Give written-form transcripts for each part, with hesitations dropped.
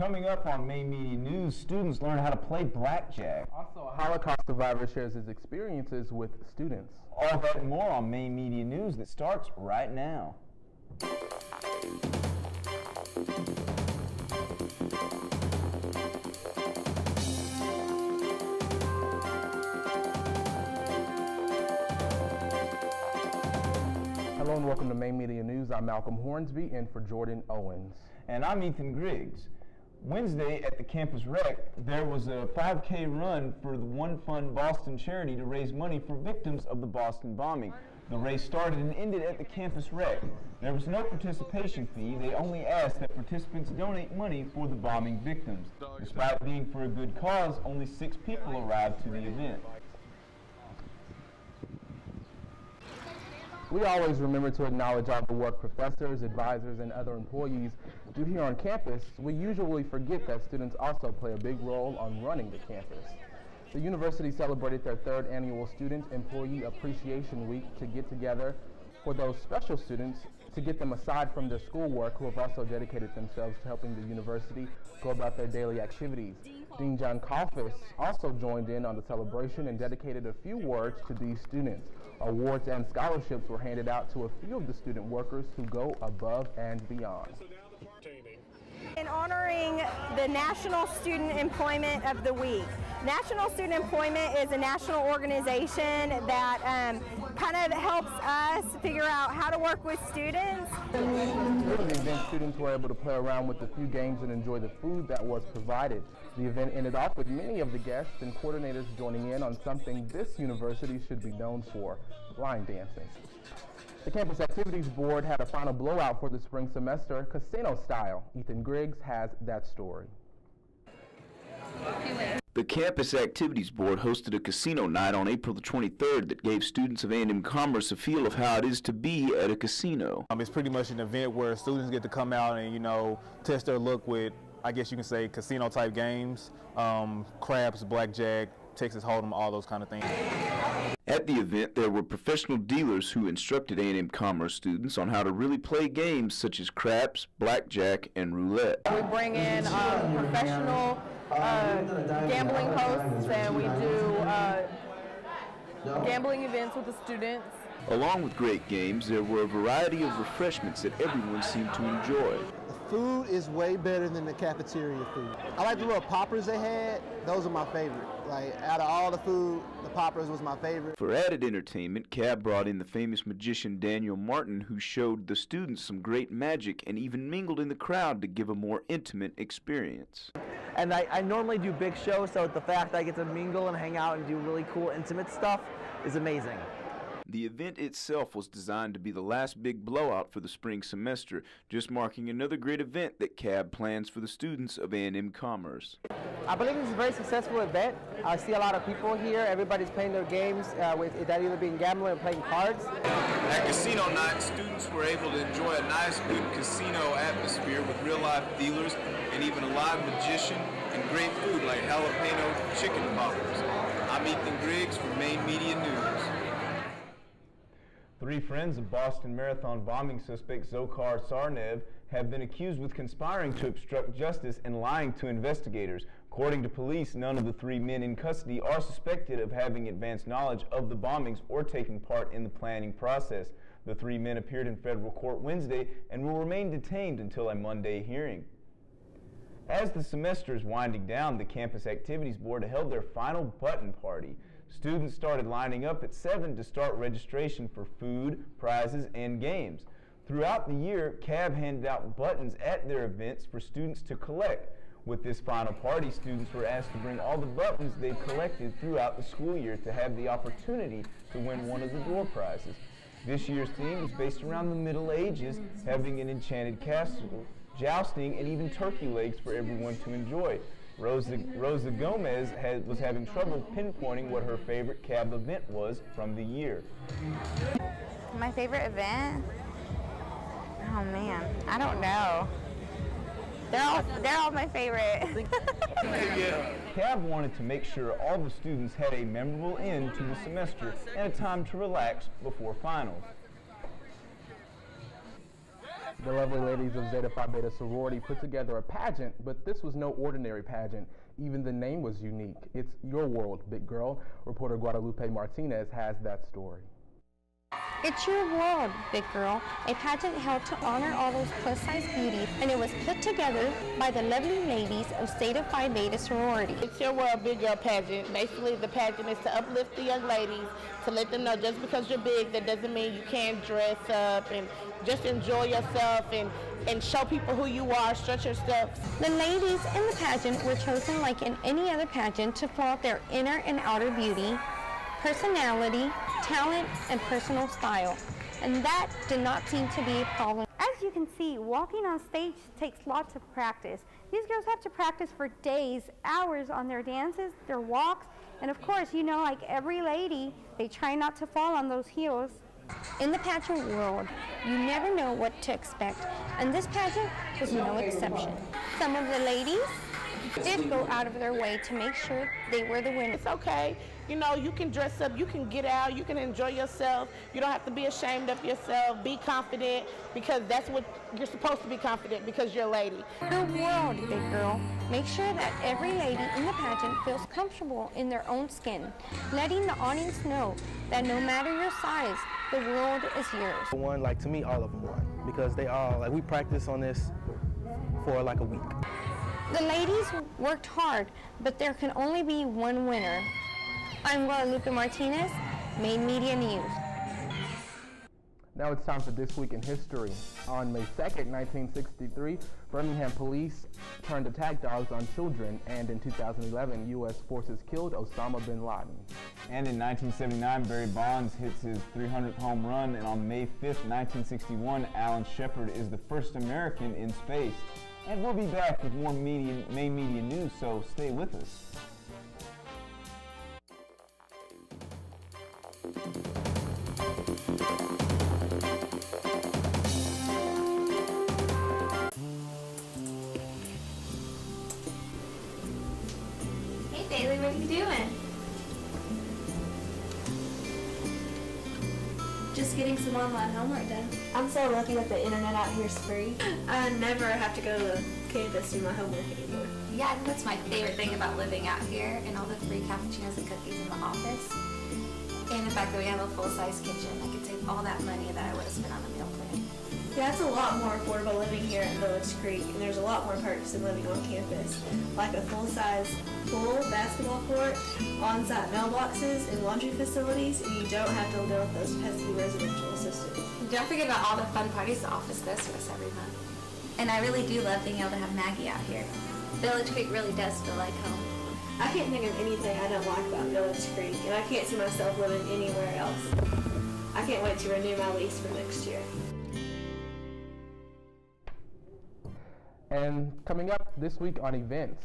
Coming up on Maine Media News, students learn how to play blackjack. Also, a Holocaust survivor shares his experiences with students. All that and more on Maine Media News that starts right now. Hello and welcome to Maine Media News. I'm Malcolm Hornsby in for Jordan Owens. And I'm Ethan Griggs. Wednesday at the campus rec, there was a 5K run for the One Fund Boston charity to raise money for victims of the Boston bombing. The race started and ended at the campus rec. There was no participation fee. They only asked that participants donate money for the bombing victims. Despite being for a good cause, only 6 people arrived to the event. We always remember to acknowledge all the work professors, advisors, and other employees do here on campus. We usually forget that students also play a big role on running the campus. The university celebrated their 3rd annual Student Employee Appreciation Week to get together for those special students to get them aside from their schoolwork who have also dedicated themselves to helping the university go about their daily activities. Dean John Kalfas also joined in on the celebration and dedicated a few words to these students. Awards and scholarships were handed out to a few of the student workers who go above and beyond. In honoring the National Student Employment of the Week. National Student Employment is a national organization that kind of helps us figure out how to work with students. During the event, students were able to play around with a few games and enjoy the food that was provided. The event ended off with many of the guests and coordinators joining in on something this university should be known for, line dancing. The Campus Activities Board had a final blowout for the spring semester, casino style. Ethan Griggs has that story. The Campus Activities Board hosted a casino night on April the 23rd that gave students of A&M Commerce a feel of how it is to be at a casino. It's pretty much an event where students get to come out and, test their luck with, I guess you can say, casino-type games, craps, blackjack, Texas Hold'em, all those kind of things. At the event, there were professional dealers who instructed A&M Commerce students on how to really play games such as craps, blackjack, and roulette. We bring in professional gambling hosts, and we do gambling events with the students. Along with great games, there were a variety of refreshments that everyone seemed to enjoy. The food is way better than the cafeteria food. I like the little poppers they had. Those are my favorite. Like, out of all the food, the poppers was my favorite. For added entertainment, CAB brought in the famous magician Daniel Martin, who showed the students some great magic and even mingled in the crowd to give a more intimate experience. And I normally do big shows, so the fact that I get to mingle and hang out and do really cool, intimate stuff is amazing. The event itself was designed to be the last big blowout for the spring semester, just marking another great event that CAB plans for the students of A&M Commerce. I believe this is a very successful event. I see a lot of people here. Everybody's playing their games, with that either being gambling or playing cards. At casino night, students were able to enjoy a nice, good casino atmosphere with real-life dealers and even a live magician and great food like jalapeno chicken poppers. I'm Ethan Griggs from Maine Media News. 3 friends of Boston Marathon bombing suspect Dzhokhar Tsarnaev have been accused with conspiring to obstruct justice and lying to investigators. According to police, none of the 3 men in custody are suspected of having advanced knowledge of the bombings or taking part in the planning process. The 3 men appeared in federal court Wednesday and will remain detained until a Monday hearing. As the semester is winding down, the Campus Activities Board held their final button party. Students started lining up at 7 to start registration for food, prizes, and games. Throughout the year, CAB handed out buttons at their events for students to collect. With this final party, students were asked to bring all the buttons they've collected throughout the school year to have the opportunity to win one of the door prizes. This year's theme is based around the Middle Ages, having an enchanted castle, jousting, and even turkey legs for everyone to enjoy. Rosa Gomez was having trouble pinpointing what her favorite CAB event was from the year. My favorite event? Oh man, I don't know. They're all my favorite. CAB wanted to make sure all the students had a memorable end to the semester and a time to relax before finals. The lovely ladies of Zeta Phi Beta sorority put together a pageant, but this was no ordinary pageant. Even the name was unique. It's your world, big girl. Reporter Guadalupe Martinez has that story. It's your world, big girl, a pageant held to honor all those plus-size beauties, and it was put together by the lovely ladies of Zeta Phi Beta sorority. It's your world, big girl pageant. Basically, the pageant is to uplift the young ladies, to let them know just because you're big, that doesn't mean you can't dress up and just enjoy yourself and show people who you are, stretch your steps. The ladies in the pageant were chosen like in any other pageant to flaunt their inner and outer beauty, personality, talent, and personal style. And that did not seem to be a problem. As you can see, walking on stage takes lots of practice. These girls have to practice for days, hours on their dances, their walks, and of course, you know, like every lady, they try not to fall on those heels. In the pageant world, you never know what to expect, and this pageant was no exception. Some of the ladies did go out of their way to make sure they were the winners. It's okay. You know, you can dress up, you can get out, you can enjoy yourself. You don't have to be ashamed of yourself. Be confident, because that's what you're supposed to be, confident because you're a lady. The world, big girl. Make sure that every lady in the pageant feels comfortable in their own skin, letting the audience know that no matter your size, the world is yours. One, like, to me, all of them won, because they all, like, we practiced on this for like a week. The ladies worked hard, but there can only be one winner. I'm Guadalupe Martinez, Main Media News. Now it's time for This Week in History. On May 2nd, 1963, Birmingham police turned attack dogs on children, and in 2011, U.S. forces killed Osama bin Laden. And in 1979, Barry Bonds hits his 300th home run, and on May 5th, 1961, Alan Shepard is the first American in space. And we'll be back with more Main Media News, so stay with us. Hey Bailey, what are you doing? Just getting some online homework done. I'm so lucky that the internet out here is free. I never have to go to campus to do my homework anymore. Yeah, I think that's my favorite thing about living out here, and all the free cappuccinos and cookies in the office. And the fact that we have a full-size kitchen. I could save all that money that I would have spent on a meal plan. Yeah, it's a lot more affordable living here at Village Creek, and there's a lot more perks than living on campus, like a full-size pool, basketball court, on-site mailboxes, and laundry facilities, and you don't have to deal with those pesky residential assistants. Don't forget about all the fun parties the office goes to us every month. And I really do love being able to have Maggie out here. Village Creek really does feel like home. I can't think of anything I don't like about Village Creek, and I can't see myself living anywhere else. I can't wait to renew my lease for next year. And coming up this week on events,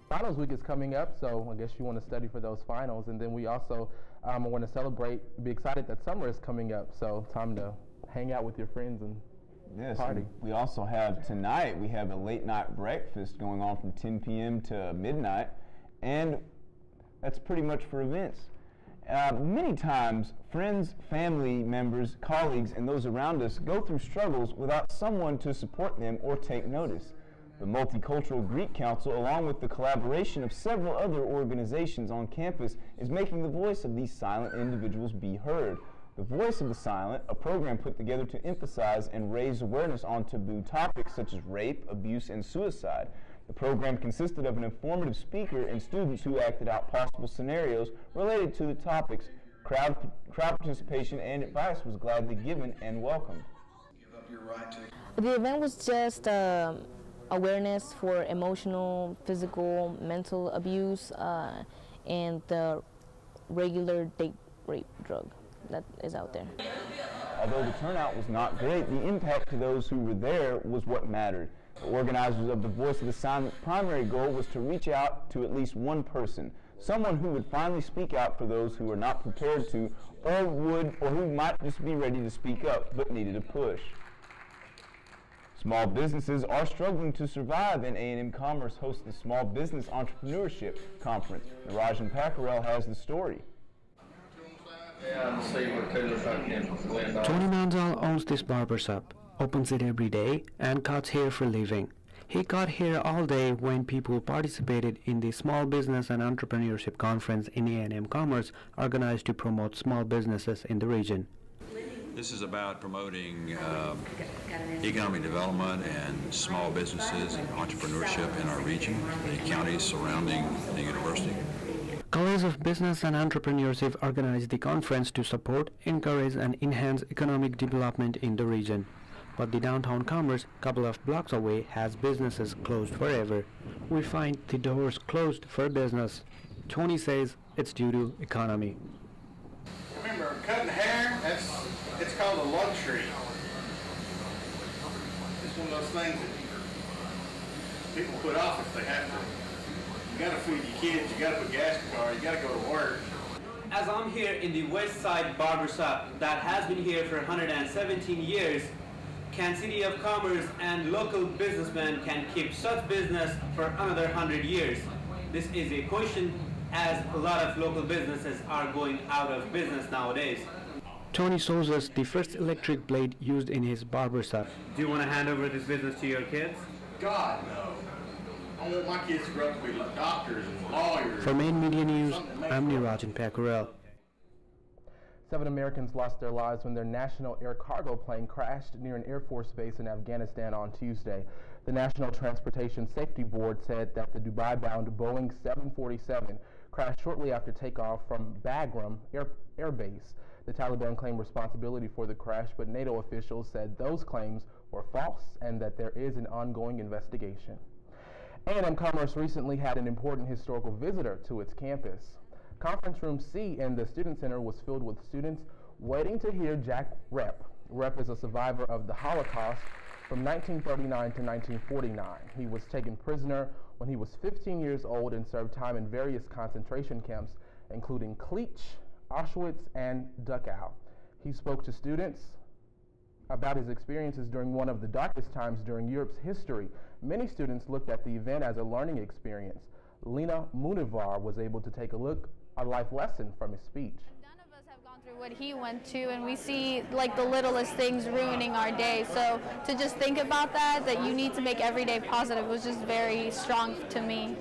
finals week is coming up, so I guess you want to study for those finals. And then we also want to celebrate, be excited that summer is coming up, so time to hang out with your friends and party. We also have tonight, we have a late night breakfast going on from 10 p.m. to midnight, and that's pretty much for events. Many times, friends, family members, colleagues, and those around us go through struggles without someone to support them or take notice. The Multicultural Greek Council, along with the collaboration of several other organizations on campus, is making the voice of these silent individuals be heard. The Voice of the Silent, a program put together to emphasize and raise awareness on taboo topics such as rape, abuse, and suicide. The program consisted of an informative speaker and students who acted out possible scenarios related to the topics. Crowd participation and advice was gladly given and welcomed. The event was just awareness for emotional, physical, mental abuse, and the regular date rape drug that is out there. Although the turnout was not great, the impact to those who were there was what mattered. The organizers of the Voice of the Silent primary goal was to reach out to at least one person, someone who would finally speak out for those who were not prepared to, or who might just be ready to speak up but needed a push. Small businesses are struggling to survive, and A&M Commerce hosts the Small Business Entrepreneurship Conference. Narajan Packarel has the story. Tony Manzal owns this barber shop. opens it every day and cuts hair for a living. He cut hair all day when people participated in the Small Business and Entrepreneurship Conference in A&M Commerce, organized to promote small businesses in the region. This is about promoting economic development and small businesses and entrepreneurship in our region, the counties surrounding the university. College of Business and Entrepreneurship organized the conference to support, encourage, and enhance economic development in the region. But the downtown Commerce, a couple of blocks away, has businesses closed forever. We find the doors closed for business. Tony says it's due to economy. Remember, cutting hair, it's called a luxury. It's one of those things that people put off if they have to. You gotta feed your kids, you gotta put gas in the car, you gotta go to work. As I'm here in the West Side Barbershop that has been here for 117 years, Kansas City of Commerce and local businessmen can keep such business for another 100 years. This is a question as a lot of local businesses are going out of business nowadays. Tony shows us the first electric blade used in his barbershop. Do you want to hand over this business to your kids? God, no. I want my kids to grow up to be like doctors and lawyers. For Main Media News, I'm Nirajan Pakurel. 7 Americans lost their lives when their national air cargo plane crashed near an Air Force base in Afghanistan on Tuesday. The National Transportation Safety Board said that the Dubai-bound Boeing 747 crashed shortly after takeoff from Bagram Air Base. The Taliban claimed responsibility for the crash, but NATO officials said those claims were false and that there is an ongoing investigation. A&M Commerce recently had an important historical visitor to its campus. Conference Room C in the Student Center was filled with students waiting to hear Jack Rep. Rep is a survivor of the Holocaust from 1939 to 1949. He was taken prisoner when he was 15 years old and served time in various concentration camps, including Cleach, Auschwitz, and Dachau. He spoke to students about his experiences during one of the darkest times during Europe's history. Many students looked at the event as a learning experience. Lena Munivar was able to take a life lesson from his speech. None of us have gone through what he went to, and we see like the littlest things ruining our day. So to just think about that you need to make every day positive was just very strong to me.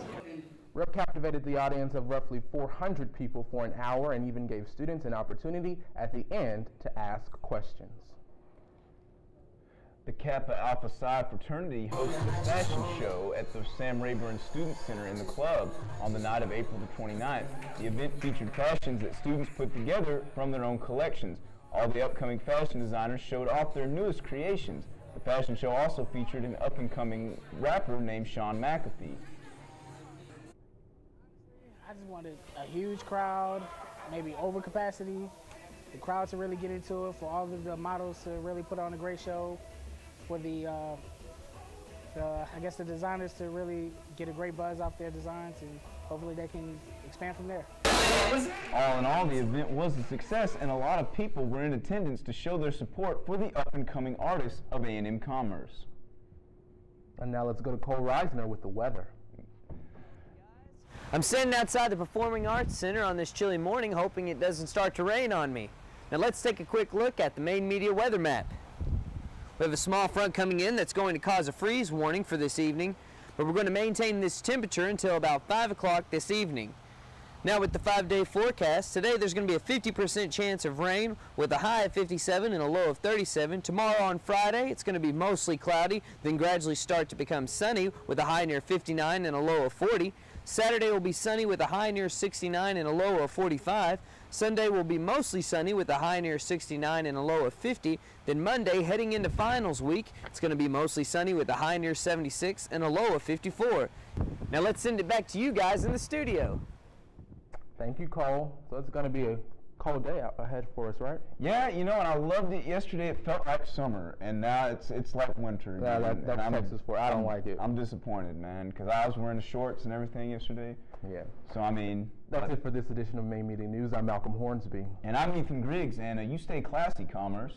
Rep captivated the audience of roughly 400 people for an hour and even gave students an opportunity at the end to ask questions. The Kappa Alpha Psi fraternity hosted a fashion show at the Sam Rayburn Student Center in the club on the night of April the 29th. The event featured fashions that students put together from their own collections. All the upcoming fashion designers showed off their newest creations. The fashion show also featured an up-and-coming rapper named Sean McAfee. I just wanted a huge crowd, maybe over capacity, the crowd to really get into it, for all of the models to really put on a great show, for I guess the designers to really get a great buzz off their designs, and hopefully they can expand from there. All in all, the event was a success, and a lot of people were in attendance to show their support for the up-and-coming artists of A&M Commerce. And now let's go to Cole Reisner with the weather. I'm sitting outside the Performing Arts Center on this chilly morning, hoping it doesn't start to rain on me. Now let's take a quick look at the Main Media weather map. We have a small front coming in that's going to cause a freeze warning for this evening, but we're going to maintain this temperature until about 5 o'clock this evening. Now with the 5-day forecast, today there's going to be a 50% chance of rain with a high of 57 and a low of 37. Tomorrow on Friday, it's going to be mostly cloudy, then gradually start to become sunny with a high near 59 and a low of 40. Saturday will be sunny with a high near 69 and a low of 45. Sunday will be mostly sunny with a high near 69 and a low of 50. Then Monday, heading into finals week, it's going to be mostly sunny with a high near 76 and a low of 54. Now let's send it back to you guys in the studio. Thank you, Cole. So it's going to be a cold day out ahead for us, right? Yeah, you know, and I loved it yesterday. It felt like summer, and now it's like winter. Yeah, that's Texas for it. I don't like it. I'm disappointed, man, because I was wearing the shorts and everything yesterday. Yeah. So, I mean. That's it for this edition of Main Media News. I'm Malcolm Hornsby. And I'm Ethan Griggs, and you stay classy, Commerce.